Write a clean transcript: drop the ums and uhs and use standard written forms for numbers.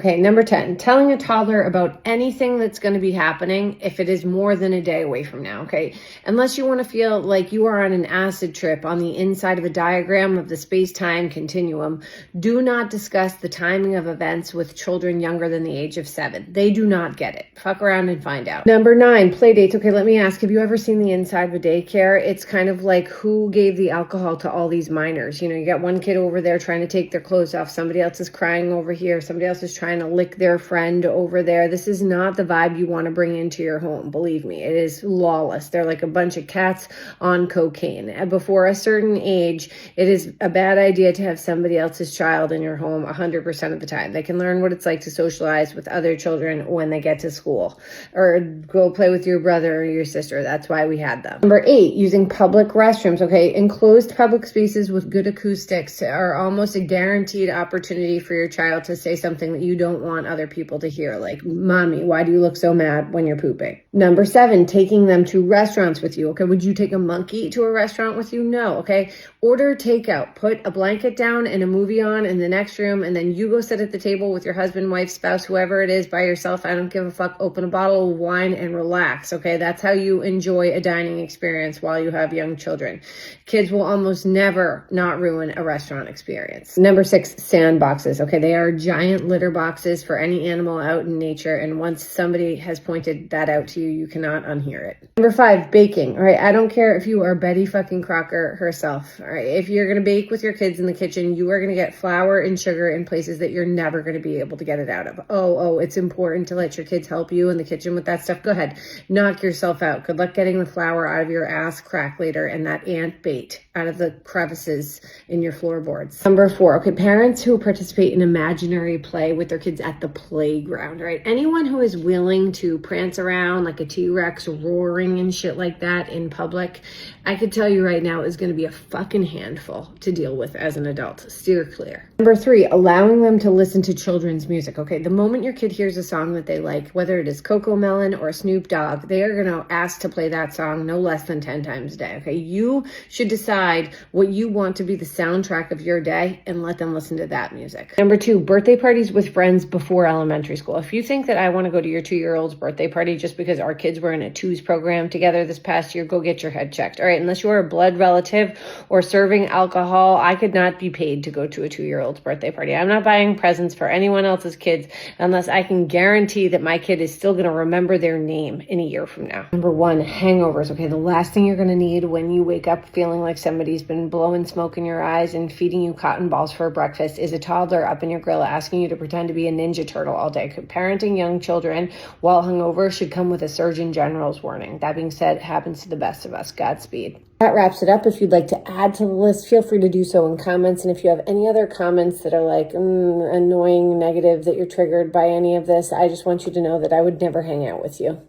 Okay, number 10, telling a toddler about anything that's going to be happening if it is more than a day away from now, okay? Unless you want to feel like you are on an acid trip on the inside of a diagram of the space-time continuum, do not discuss the timing of events with children younger than the age of 7. They do not get it. Fuck around and find out. Number 9, play dates. Okay, let me ask, have you ever seen the inside of a daycare? It's kind of like who gave the alcohol to all these minors? You know, you got one kid over there trying to take their clothes off. Somebody else is crying over here. Somebody else is trying to lick their friend over there. This is not the vibe you want to bring into your home. Believe me, it is lawless. They're like a bunch of cats on cocaine. And before a certain age, it is a bad idea to have somebody else's child in your home 100% of the time. They can learn what it's like to socialize with other children when they get to school, or go play with your brother or your sister. That's why we had them. Number 8, using public restrooms. Okay, enclosed public spaces with good acoustics are almost a guaranteed opportunity for your child to say something that you don't want other people to hear, like, "Mommy, why do you look so mad when you're pooping?" Number 7, taking them to restaurants with you. Okay, would you take a monkey to a restaurant with you? No, okay? Order takeout. Put a blanket down and a movie on in the next room, and then you go sit at the table with your husband, wife, spouse, whoever it is, by yourself. I don't give a fuck. Open a bottle of wine and relax, okay? That's how you enjoy a dining experience while you have young children. Kids will almost never not ruin a restaurant experience. Number 6, sandboxes. Okay, they are giant litter boxes for any animal out in nature, and once somebody has pointed that out to you, you cannot unhear it. Number 5, baking. All right, I don't care if you are Betty fucking Crocker herself. All right, if you're gonna bake with your kids in the kitchen, you are gonna get flour and sugar in places that you're never gonna be able to get it out of. Oh, it's important to let your kids help you in the kitchen with that stuff. Go ahead, knock yourself out. Good luck getting the flour out of your ass crack later and that ant bait out of the crevices in your floorboards. Number 4, okay, parents who participate in imaginary play with their kids at the playground, right? Anyone who is willing to prance around like a T-Rex roaring and shit like that in public, I could tell you right now, is going to be a fucking handful to deal with as an adult. Steer clear. Number 3, allowing them to listen to children's music. Okay, the moment your kid hears a song that they like, whether it is Coco Melon or Snoop Dogg, they are going to ask to play that song no less than 10 times a day. Okay, you should decide what you want to be the soundtrack of your day and let them listen to that music. Number 2, birthday parties with friends before elementary school. If you think that I want to go to your 2-year-old's birthday party just because our kids were in a twos program together this past year, go get your head checked. All right, unless you are a blood relative or serving alcohol, I could not be paid to go to a 2-year-old's birthday party. I'm not buying presents for anyone else's kids unless I can guarantee that my kid is still going to remember their name in a year from now. Number 1, hangovers. Okay, the last thing you're going to need when you wake up feeling like somebody's been blowing smoke in your eyes and feeding you cotton balls for breakfast is a toddler up in your grill asking you to pretend to be a Ninja Turtle all day. Parenting young children while hungover should come with a Surgeon General's warning. That being said, it happens to the best of us. Godspeed. That wraps it up. If you'd like to add to the list, feel free to do so in comments. And if you have any other comments that are like annoying, negative, that you're triggered by any of this, I just want you to know that I would never hang out with you.